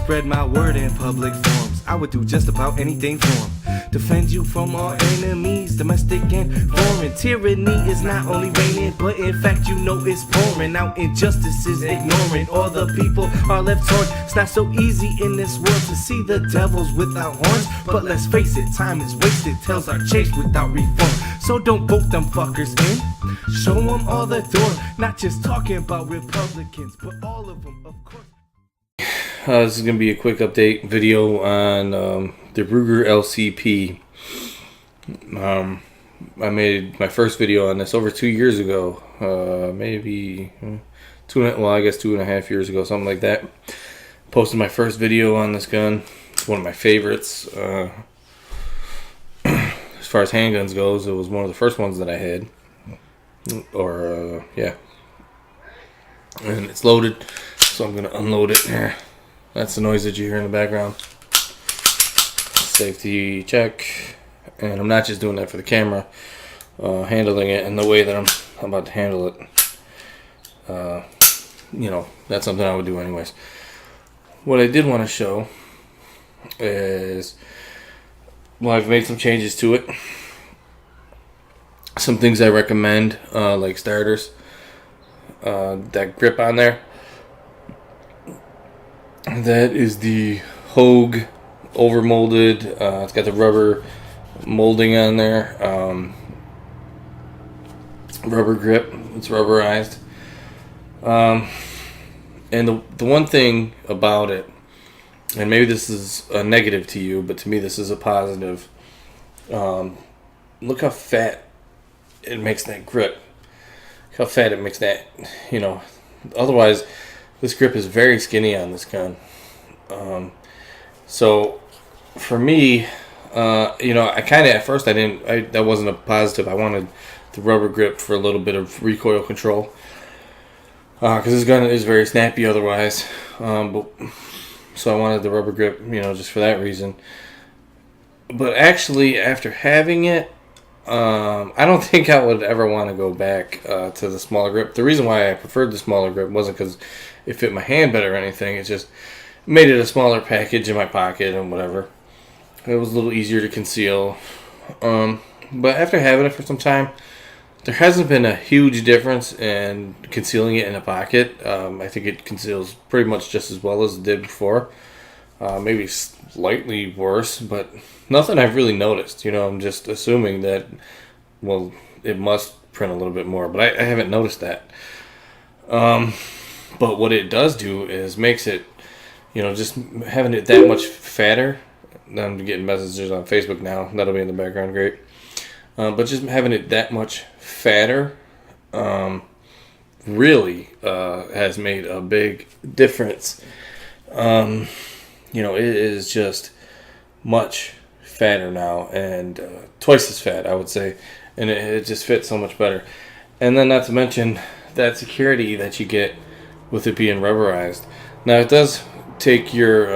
spread my word in public forums. I would do just about anything for him. Defend you from all enemies, domestic and foreign. Tyranny is not only reigning, but in fact you know it's pouring out. Injustice is ignoring, all the people are left torn. It's not so easy in this world to see the devils without horns, but let's face it, time is wasted, tails are chased without reform. So don't vote them fuckers in, show them all the door. Not just talking about Republicans, but all of them, of course. This is going to be a quick update video on the Ruger LCP. I made my first video on this over 2 years ago, maybe 2.5 years ago, something like that. Posted my first video on this gun. It's one of my favorites. As far as handguns goes, it was one of the first ones that I had. Yeah. And it's loaded, so I'm going to unload it. That's the noise that you hear in the background. Safety check. And I'm not just doing that for the camera. Handling it in the way that I'm about to handle it. That's something I would do anyways. What I did want to show is, well, I've made some changes to it. Some things I recommend, like starters. That grip on there. That is the Hogue overmolded. It's got the rubber molding on there. Rubber grip. It's rubberized. And the one thing about it, and maybe this is a negative to you, but to me this is a positive. Look how fat it makes that grip. Look how fat it makes that, Otherwise, this grip is very skinny on this gun. So for me, I kind of, at first that wasn't a positive. I wanted the rubber grip for a little bit of recoil control. Because this gun is very snappy otherwise. So I wanted the rubber grip, just for that reason. But actually, after having it, I don't think I would ever want to go back to the smaller grip. The reason why I preferred the smaller grip wasn't because it fit my hand better or anything. It just made it a smaller package in my pocket and whatever. It was a little easier to conceal. But after having it for some time, there hasn't been a huge difference in concealing it in a pocket. I think it conceals pretty much just as well as it did before. Maybe slightly worse, but nothing I've really noticed. I'm just assuming that, well, it must print a little bit more, but I haven't noticed that. But what it does do is makes it, just having it that much fatter. I'm getting messages on Facebook now. That'll be in the background, great. But just having it that much fatter really has made a big difference. It is just much fatter now, and twice as fat, I would say, and it just fits so much better. And then not to mention that security that you get with it being rubberized. Now it does take your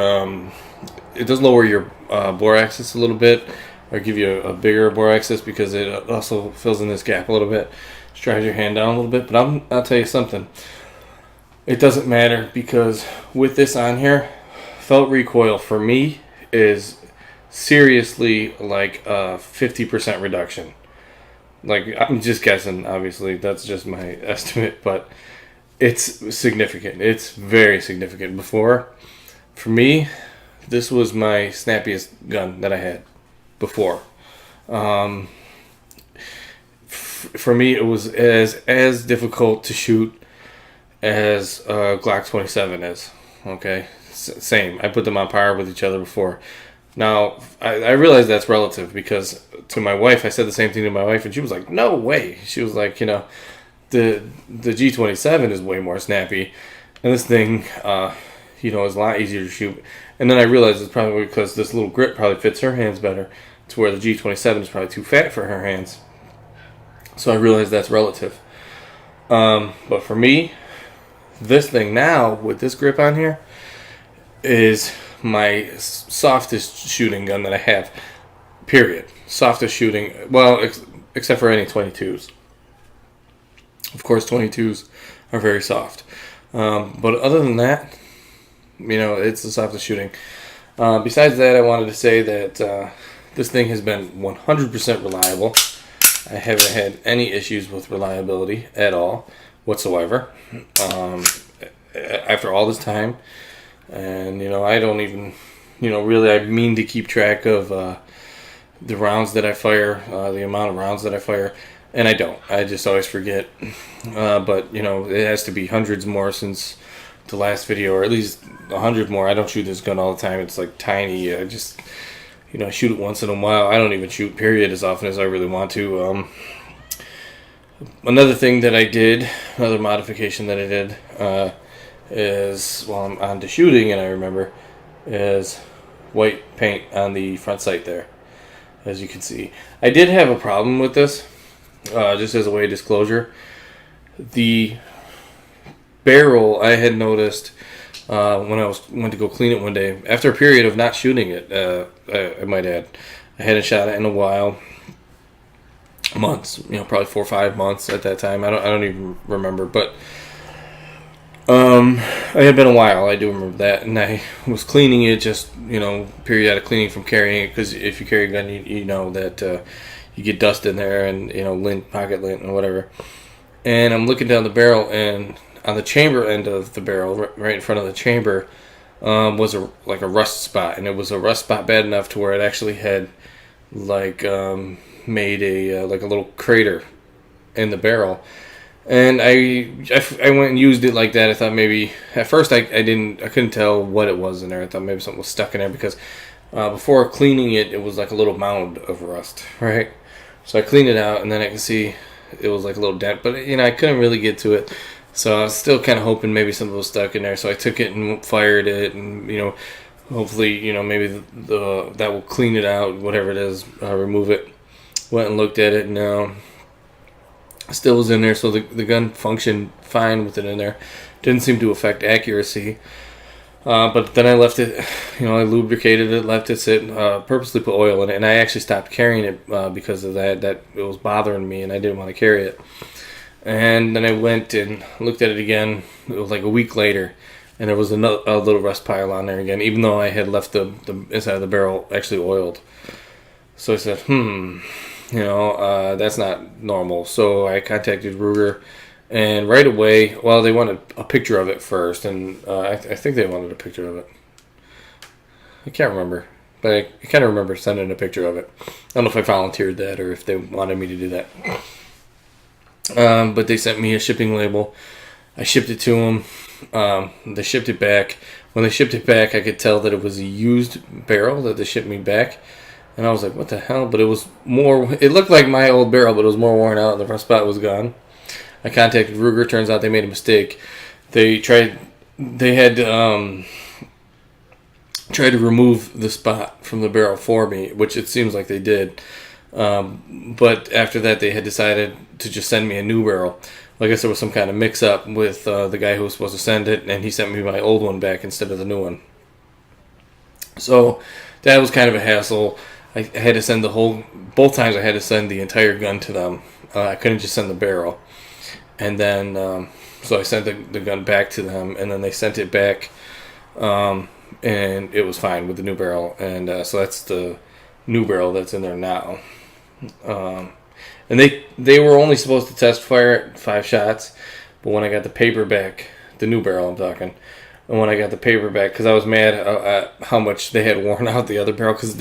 it does lower your bore axis a little bit, or give you a bigger bore axis, because it also fills in this gap a little bit, strides your hand down a little bit. But I'll tell you something, it doesn't matter, because with this on here, felt recoil for me is seriously like a 50% reduction. Like, I'm just guessing, obviously, that's just my estimate, but it's significant. It's very significant. Before, for me, this was my snappiest gun that I had before. For me, it was as difficult to shoot as Glock 27 is. Okay, same. I put them on par with each other before. Now, I realize that's relative, because to my wife, I said the same thing to my wife, and she was like, no way. She was like, the G27 is way more snappy, and this thing, is a lot easier to shoot. And then I realized it's probably because this little grip probably fits her hands better, to where the G27 is probably too fat for her hands. So I realized that's relative. But for me, this thing now, with this grip on here, is my softest shooting gun that I have. Period. Softest shooting. Well, except for any 22s. Of course, 22s are very soft. But other than that, it's the softest shooting. Besides that, I wanted to say that this thing has been 100% reliable. I haven't had any issues with reliability at all whatsoever after all this time. And, I don't even, really, I mean to keep track of the rounds that I fire, the amount of rounds that I fire. And I don't. I just always forget. But, it has to be hundreds more since the last video, or at least 100 more. I don't shoot this gun all the time. It's like tiny. I just, I shoot it once in a while. I don't even shoot, period, as often as I really want to. Another thing that I did, another modification that I did, is, while I'm on to shooting, and I remember, is white paint on the front sight there, as you can see. I did have a problem with this, just as a way of disclosure. The barrel, I had noticed when I went to go clean it one day, after a period of not shooting it, I might add. I hadn't shot it in a while. Months, probably 4 or 5 months at that time. I don't even remember, but it had been a while. I do remember that, and I was cleaning it, just periodic cleaning from carrying it, because if you carry a gun, you know that you get dust in there, and lint, pocket lint, and whatever. And I'm looking down the barrel, and on the chamber end of the barrel, right in front of the chamber, was a rust spot, and it was a rust spot bad enough to where it actually had made a little crater in the barrel. And I went and used it like that. I thought maybe at first I couldn't tell what it was in there. I thought maybe something was stuck in there, because before cleaning it, it was like a little mound of rust, right? So I cleaned it out, and then I could see it was like a little dent, but I couldn't really get to it. So I was still kind of hoping maybe something was stuck in there. So I took it and fired it, and hopefully maybe that will clean it out, whatever it is, remove it. Went and looked at it, and still was in there. So the gun functioned fine with it in there. Didn't seem to affect accuracy. But then I left it, I lubricated it, left it sit, purposely put oil in it, and I actually stopped carrying it because of that it was bothering me, and I didn't want to carry it. And then I went and looked at it again. It was like a week later, and there was a little rust pile on there again, even though I had left the inside of the barrel actually oiled. So I said, that's not normal. So I contacted Ruger, and right away, well, they wanted a picture of it first, and I think they wanted a picture of it. I can't remember, but I kind of remember sending a picture of it. I don't know if I volunteered that or if they wanted me to do that. But they sent me a shipping label. I shipped it to them. They shipped it back. When they shipped it back, I could tell that it was a used barrel that they shipped me back. And I was like, what the hell? But it was more, it looked like my old barrel, but it was more worn out, and the rust spot was gone. I contacted Ruger. Turns out they made a mistake. They had tried to remove the spot from the barrel for me, which it seems like they did. But after that, they had decided to just send me a new barrel. I guess there was some kind of mix-up with the guy who was supposed to send it, and he sent me my old one back instead of the new one. So that was kind of a hassle. I had to send both times I had to send the entire gun to them. I couldn't just send the barrel. And then, so I sent the gun back to them, and then they sent it back, and it was fine with the new barrel. And so that's the new barrel that's in there now. And they were only supposed to test fire it 5 shots, but when I got the paper back, the new barrel I'm talking, and when I got the paper back, because I was mad at how much they had worn out the other barrel, because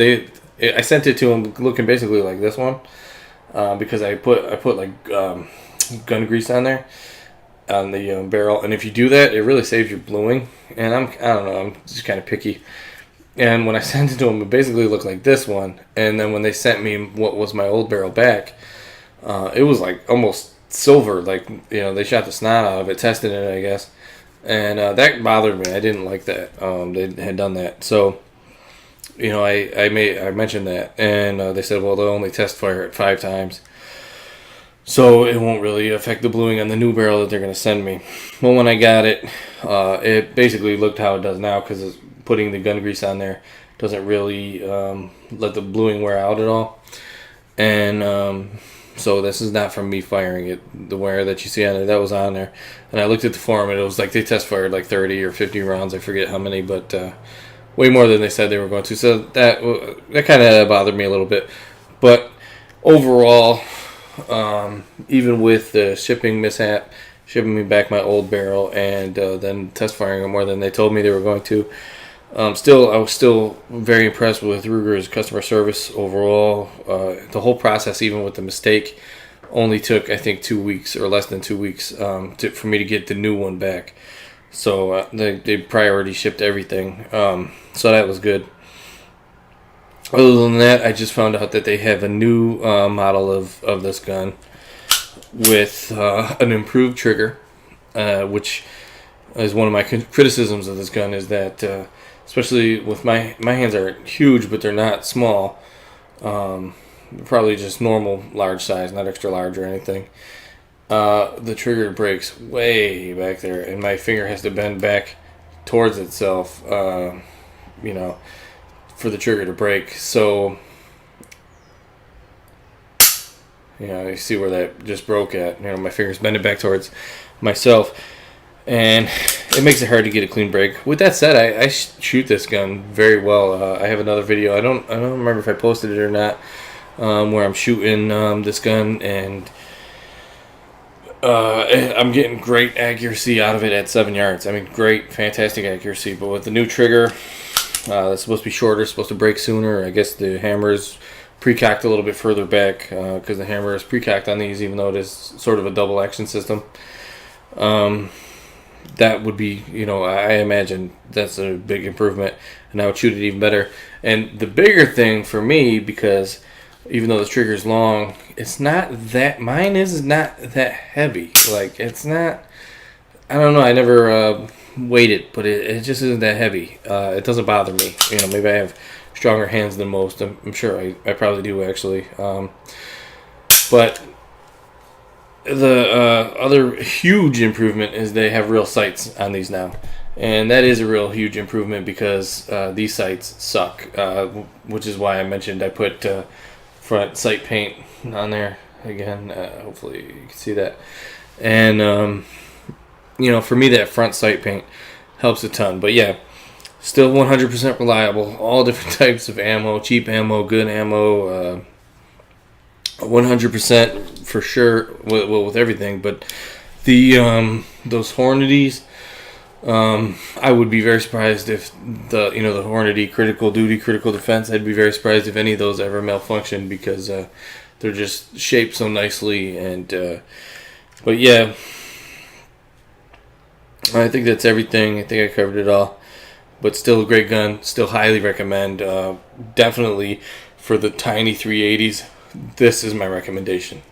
I sent it to them looking basically like this one, because I put like gun grease on there on the barrel, and if you do that, it really saves your bluing. And I don't know, I'm just kind of picky. And when I sent it to them, it basically looked like this one. And then when they sent me what was my old barrel back, it was like almost silver. Like, they shot the snot out of it, tested it, I guess. And that bothered me. I didn't like that. They had done that. So, I mentioned that. And they said, well, they'll only test fire it 5 times. So it won't really affect the bluing on the new barrel that they're going to send me. Well, when I got it, it basically looked how it does now, because putting the gun grease on there doesn't really let the bluing wear out at all. And So this is not from me firing it. The wire that you see on it, that was on there. And I looked at the forum, and it was like they test fired like 30 or 50 rounds. I forget how many, but way more than they said they were going to. So that kind of bothered me a little bit. But overall, even with the shipping mishap, shipping me back my old barrel, and then test firing it more than they told me they were going to, I was still very impressed with Ruger's customer service overall. The whole process, even with the mistake, only took, I think, 2 weeks or less than 2 weeks for me to get the new one back. So they priority shipped everything. So that was good. Other than that, I just found out that they have a new model of this gun with an improved trigger, which is one of my criticisms of this gun, is that especially with my hands are huge, but they're not small. Probably just normal large size, not extra large or anything. The trigger breaks way back there, and my finger has to bend back towards itself, for the trigger to break. So, you see where that just broke at. My finger's bending back towards myself, and it makes it hard to get a clean break. With that said, I shoot this gun very well. I have another video. I don't remember if I posted it or not, where I'm shooting this gun, and I'm getting great accuracy out of it at 7 yards. I mean, great, fantastic accuracy. But with the new trigger, it's supposed to be shorter, supposed to break sooner. I guess the hammer is pre-cocked a little bit further back, because the hammer is pre-cocked on these, even though it is sort of a double action system. That would be, I imagine that's a big improvement, and I would shoot it even better. And the bigger thing for me, because even though this trigger is long, it's not that, mine is not that heavy. Like, it's not, I don't know, I never weighed it, but it just isn't that heavy. It doesn't bother me. Maybe I have stronger hands than most. I'm sure I probably do, actually. But the other huge improvement is they have real sights on these now. And that is a real huge improvement, because these sights suck, which is why I mentioned I put front sight paint on there again. Hopefully you can see that. And, for me, that front sight paint helps a ton. But yeah, still 100% reliable. All different types of ammo, cheap ammo, good ammo, 100% for sure with everything. But the those Hornady's, I would be very surprised if the Hornady critical duty, critical defense, I'd be very surprised if any of those ever malfunction, because they're just shaped so nicely. And but yeah, I think that's everything. I think I covered it all. But still a great gun. Still highly recommend. Definitely for the tiny 380s, this is my recommendation.